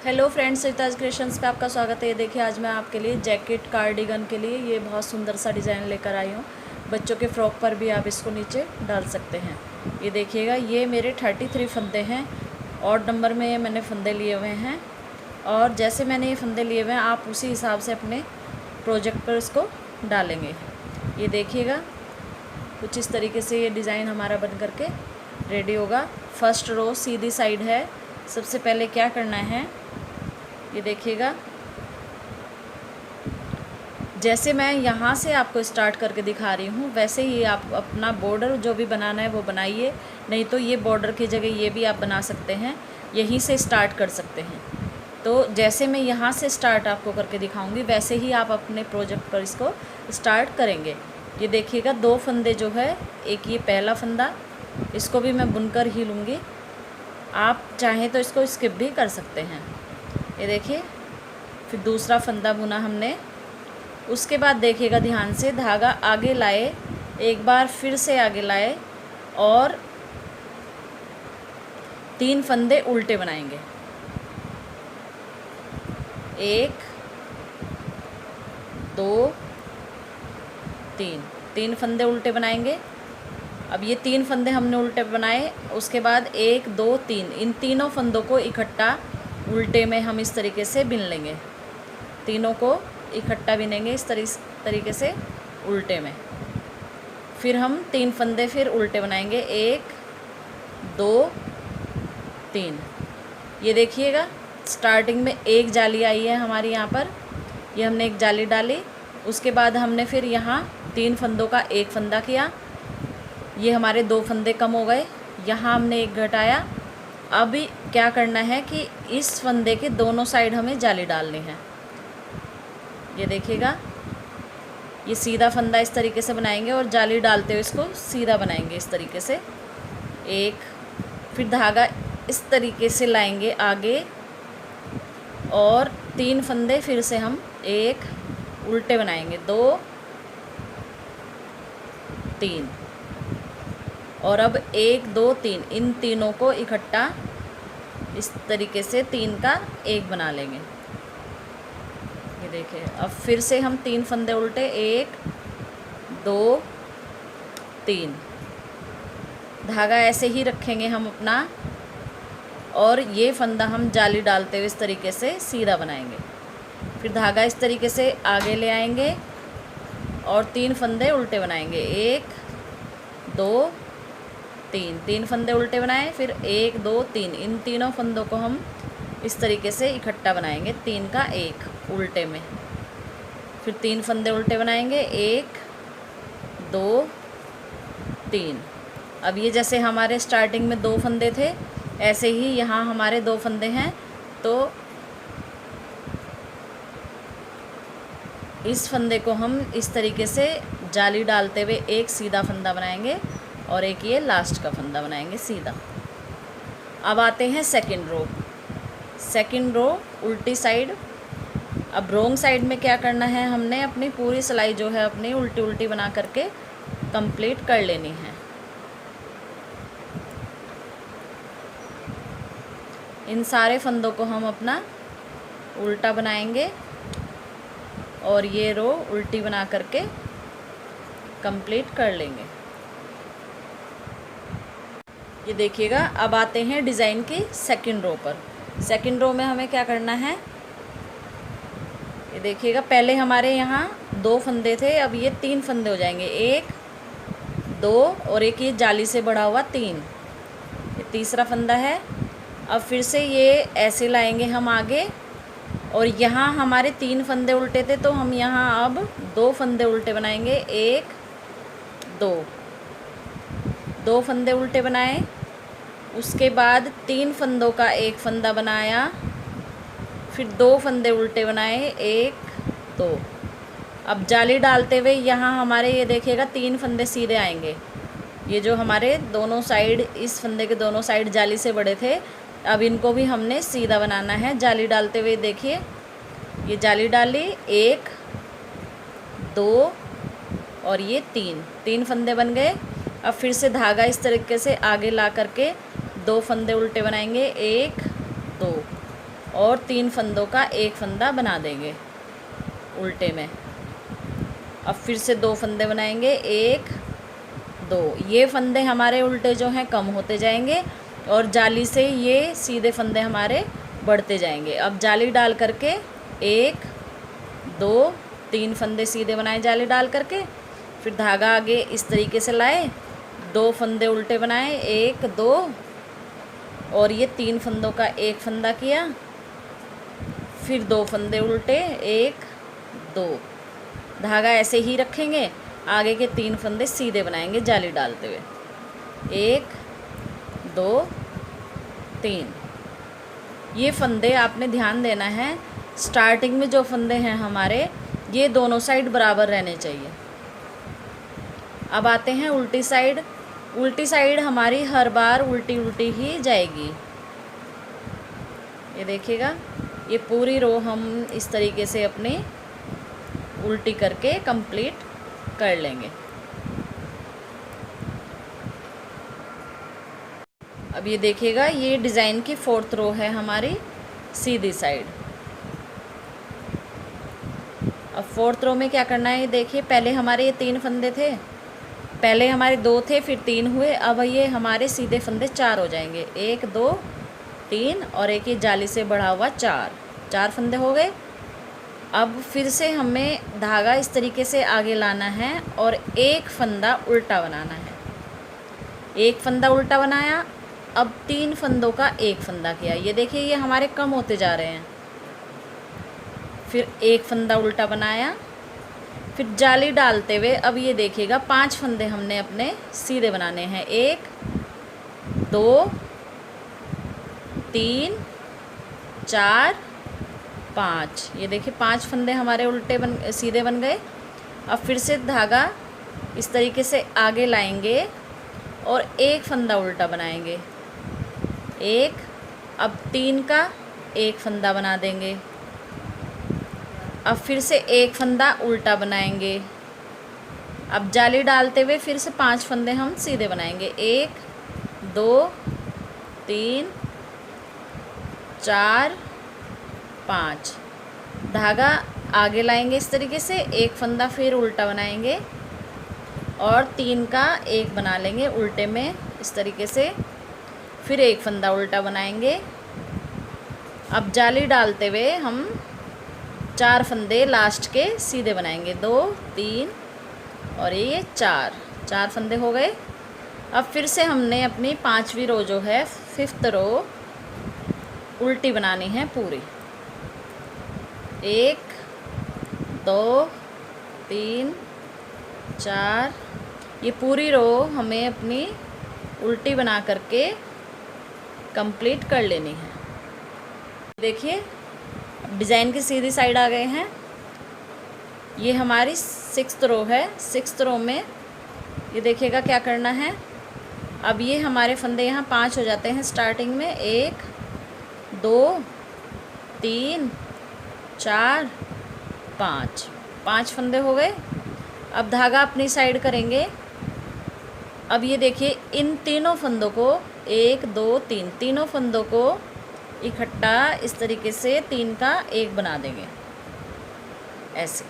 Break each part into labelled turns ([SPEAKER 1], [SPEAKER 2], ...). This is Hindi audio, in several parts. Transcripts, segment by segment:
[SPEAKER 1] हेलो फ्रेंड्स, सविताज क्रिएशंस पे आपका स्वागत है। ये देखिए, आज मैं आपके लिए जैकेट कार्डिगन के लिए ये बहुत सुंदर सा डिज़ाइन लेकर आई हूँ। बच्चों के फ्रॉक पर भी आप इसको नीचे डाल सकते हैं। ये देखिएगा, ये मेरे 33 फंदे हैं। ऑड नंबर में ये मैंने फंदे लिए हुए हैं और जैसे मैंने ये फंदे लिए हुए हैं आप उसी हिसाब से अपने प्रोजेक्ट पर इसको डालेंगे। ये देखिएगा, कुछ इस तरीके से ये डिज़ाइन हमारा बन करके रेडी होगा। फर्स्ट रो सीधी साइड है। सबसे पहले क्या करना है, ये देखिएगा, जैसे मैं यहाँ से आपको स्टार्ट करके दिखा रही हूँ वैसे ही आप अपना बॉर्डर जो भी बनाना है वो बनाइए। नहीं तो ये बॉर्डर की जगह ये भी आप बना सकते हैं, यहीं से स्टार्ट कर सकते हैं। तो जैसे मैं यहाँ से स्टार्ट आपको करके दिखाऊंगी वैसे ही आप अपने प्रोजेक्ट पर इसको स्टार्ट करेंगे। ये देखिएगा, 2 फंदे जो है, एक ये पहला फंदा, इसको भी मैं बुनकर ही लूँगी। आप चाहें तो इसको स्किप भी कर सकते हैं। ये देखिए, फिर दूसरा फंदा बुना हमने। उसके बाद देखिएगा ध्यान से, धागा आगे लाए, एक बार फिर से आगे लाए और 3 फंदे उल्टे बनाएंगे। 1 2 3 फंदे उल्टे बनाएंगे। अब ये 3 फंदे हमने उल्टे बनाए, उसके बाद 1 2 3, इन तीनों फंदों को इकट्ठा उल्टे में हम इस तरीके से बिन लेंगे। तीनों को इकट्ठा बिनेंगे इस तरीके से उल्टे में। फिर हम 3 फंदे फिर उल्टे बनाएंगे, 1 2 3। ये देखिएगा, स्टार्टिंग में एक जाली आई है हमारी यहाँ पर, ये हमने एक जाली डाली। उसके बाद हमने फिर यहाँ 3 फंदों का एक फंदा किया, ये हमारे 2 फंदे कम हो गए। यहाँ हमने एक घटाया। अब क्या करना है कि इस फंदे के दोनों साइड हमें जाली डालनी है। ये देखिएगा, ये सीधा फंदा इस तरीके से बनाएंगे और जाली डालते हुए इसको सीधा बनाएंगे इस तरीके से। एक, फिर धागा इस तरीके से लाएंगे आगे और 3 फंदे फिर से हम एक उल्टे बनाएंगे, 2 3, और अब 1 2 3, इन तीनों को इकट्ठा इस तरीके से 3 का 1 बना लेंगे। ये देखिए, अब फिर से हम 3 फंदे उल्टे, 1 2 3, धागा ऐसे ही रखेंगे हम अपना, और ये फंदा हम जाली डालते हुए इस तरीके से सीधा बनाएंगे। फिर धागा इस तरीके से आगे ले आएंगे और 3 फंदे उल्टे बनाएंगे, 1 2 3 फंदे उल्टे बनाए। फिर 1 2 3, इन तीनों फंदों को हम इस तरीके से इकट्ठा बनाएंगे, 3 का 1 उल्टे में। फिर 3 फंदे उल्टे बनाएंगे, 1 2 3। अब ये जैसे हमारे स्टार्टिंग में 2 फंदे थे, ऐसे ही यहाँ हमारे 2 फंदे हैं। तो इस फंदे को हम इस तरीके से जाली डालते हुए एक सीधा फंदा बनाएंगे और एक ये लास्ट का फंदा बनाएंगे सीधा। अब आते हैं सेकंड रो। सेकंड रो उल्टी साइड। अब रॉन्ग साइड में क्या करना है, हमने अपनी पूरी सिलाई जो है अपनी उल्टी उल्टी बना करके कंप्लीट कर लेनी है। इन सारे फंदों को हम अपना उल्टा बनाएंगे और ये रो उल्टी बना करके कंप्लीट कर लेंगे। ये देखिएगा, अब आते हैं डिज़ाइन की सेकंड रो पर। सेकंड रो में हमें क्या करना है, ये देखिएगा, पहले हमारे यहाँ 2 फंदे थे, अब ये 3 फंदे हो जाएंगे, 1 2 और एक ये जाली से बढ़ा हुआ 3, ये तीसरा फंदा है। अब फिर से ये ऐसे लाएंगे हम आगे और यहाँ हमारे 3 फंदे उल्टे थे, तो हम यहाँ अब 2 फंदे उल्टे बनाएंगे, 1 2 फंदे उल्टे बनाए। उसके बाद 3 फंदों का एक फंदा बनाया, फिर 2 फंदे उल्टे बनाए, 1 2। अब जाली डालते हुए यहाँ हमारे ये देखिएगा 3 फंदे सीधे आएंगे। ये जो हमारे दोनों साइड, इस फंदे के दोनों साइड जाली से बड़े थे, अब इनको भी हमने सीधा बनाना है जाली डालते हुए। देखिए, ये जाली डाली, 1 2 और ये 3 फंदे बन गए। अब फिर से धागा इस तरीके से आगे ला करके 2 फंदे उल्टे बनाएंगे, 1 2, और 3 फंदों का एक फंदा बना देंगे उल्टे में। अब फिर से 2 फंदे बनाएंगे, 1 2। ये फंदे हमारे उल्टे जो हैं कम होते जाएंगे और जाली से ये सीधे फंदे हमारे बढ़ते जाएंगे। अब जाली डाल करके 1 2 3 फंदे सीधे बनाए जाली डाल करके, फिर धागा आगे इस तरीके से लाए, 2 फंदे उल्टे बनाए, 1 2, और ये 3 फंदों का एक फंदा किया, फिर 2 फंदे उल्टे, 1 2। धागा ऐसे ही रखेंगे, आगे के 3 फंदे सीधे बनाएंगे जाली डालते हुए, 1 2 3। ये फंदे आपने ध्यान देना है, स्टार्टिंग में जो फंदे हैं हमारे, ये दोनों साइड बराबर रहने चाहिए। अब आते हैं उल्टी साइड। उल्टी साइड हमारी हर बार उल्टी उल्टी ही जाएगी। ये देखिएगा, ये पूरी रो हम इस तरीके से अपनी उल्टी करके कंप्लीट कर लेंगे। अब ये देखिएगा, ये डिज़ाइन की 4th रो है हमारी सीधी साइड। अब 4th रो में क्या करना है, ये देखिए, पहले हमारे ये 3 फंदे थे, पहले हमारे 2 थे, फिर 3 हुए, अब ये हमारे सीधे फंदे 4 हो जाएंगे, 1 2 3, और एक ये जाली से बढ़ा हुआ 4 फंदे हो गए। अब फिर से हमें धागा इस तरीके से आगे लाना है और एक फंदा उल्टा बनाना है। एक फंदा उल्टा बनाया, अब 3 फंदों का एक फंदा किया। ये देखिए, ये हमारे कम होते जा रहे हैं। फिर एक फंदा उल्टा बनाया, फिर जाली डालते हुए अब ये देखिएगा 5 फंदे हमने अपने सीधे बनाने हैं, 1 2 3 4 5। ये देखिए 5 फंदे हमारे उल्टे सीधे बन गए। अब फिर से धागा इस तरीके से आगे लाएंगे और एक फंदा उल्टा बनाएंगे, 1। अब 3 का एक फंदा बना देंगे। अब फिर से एक फंदा उल्टा बनाएंगे। अब जाली डालते हुए फिर से 5 फंदे हम सीधे बनाएंगे, 1 2 3 4 5। धागा आगे लाएंगे इस तरीके से, एक फंदा फिर उल्टा बनाएंगे और 3 का एक बना लेंगे उल्टे में इस तरीके से, फिर एक फंदा उल्टा बनाएंगे। अब जाली डालते हुए हम 4 फंदे लास्ट के सीधे बनाएंगे, 2 3 और ये 4 फंदे हो गए। अब फिर से हमने अपनी 5वीं रो जो है, 5th रो उल्टी बनानी है पूरी, 1 2 3 4। ये पूरी रो हमें अपनी उल्टी बना करके कंप्लीट कर लेनी है। देखिए, डिज़ाइन की सीधी साइड आ गए हैं। ये हमारी 6th रो है। 6th रो में ये देखिएगा क्या करना है। अब ये हमारे फंदे यहाँ 5 हो जाते हैं स्टार्टिंग में, 1 2 3 4 5 फंदे हो गए। अब धागा अपनी साइड करेंगे। अब ये देखिए, इन तीनों फंदों को 1 2 3 तीनों फंदों को इकट्ठा इस तरीके से 3 का एक बना देंगे ऐसे।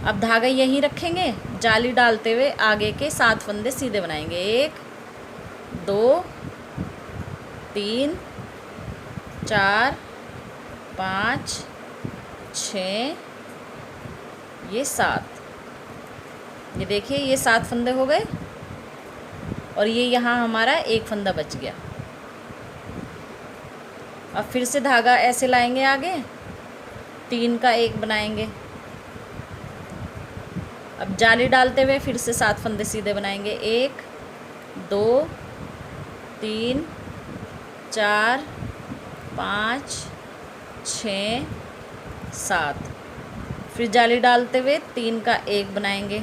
[SPEAKER 1] अब धागा यहीं रखेंगे, जाली डालते हुए आगे के 7 फंदे सीधे बनाएंगे, 1 2 3 4 5 6 ये 7। ये देखिए, ये 7 फंदे हो गए और ये यहाँ हमारा एक फंदा बच गया। अब फिर से धागा ऐसे लाएंगे आगे, 3 का एक बनाएंगे। अब जाली डालते हुए फिर से 7 फंदे सीधे बनाएंगे, 1 2 3 4 5 6 7। फिर जाली डालते हुए 3 का एक बनाएंगे।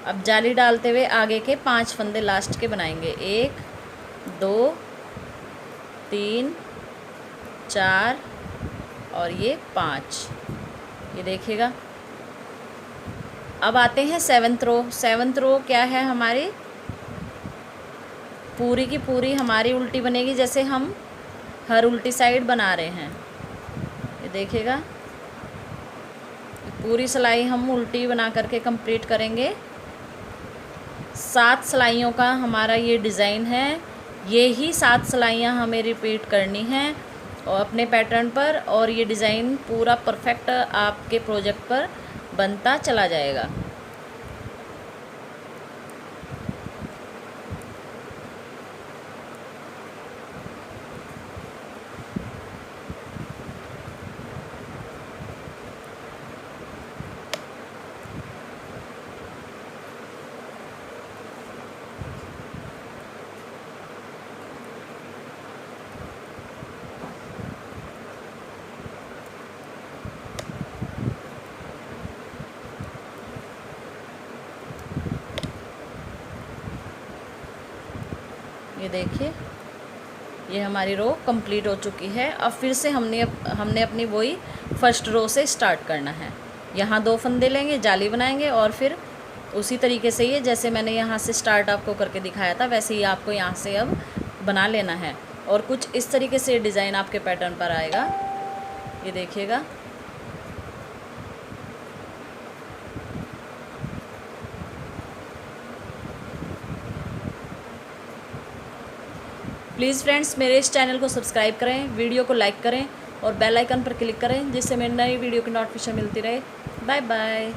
[SPEAKER 1] अब जाली डालते हुए आगे के 5 फंदे लास्ट के बनाएंगे, 1 2 3 4 और ये 5। ये देखिएगा। अब आते हैं 7th रो। 7th रो क्या है हमारी, पूरी की पूरी हमारी उल्टी बनेगी जैसे हम हर उल्टी साइड बना रहे हैं। ये देखिएगा, पूरी सिलाई हम उल्टी बना करके कंप्लीट करेंगे। 7 सिलाइयों का हमारा ये डिज़ाइन है। ये ही 7 सिलाइयाँ हमें रिपीट करनी हैं और अपने पैटर्न पर, और ये डिज़ाइन पूरा परफेक्ट आपके प्रोजेक्ट पर बनता चला जाएगा। ये देखिए, ये हमारी रो कंप्लीट हो चुकी है। अब फिर से हमने अपनी वही फर्स्ट रो से स्टार्ट करना है। यहाँ 2 फंदे लेंगे, जाली बनाएंगे और फिर उसी तरीके से ये जैसे मैंने यहाँ से स्टार्ट आपको करके दिखाया था वैसे ही आपको यहाँ से अब बना लेना है। और कुछ इस तरीके से डिज़ाइन आपके पैटर्न पर आएगा। ये देखिएगा, प्लीज़ फ्रेंड्स मेरे इस चैनल को सब्सक्राइब करें, वीडियो को लाइक करें और बेल आइकन पर क्लिक करें जिससे मेरी नई वीडियो की नोटिफिकेशन मिलती रहे। Bye bye.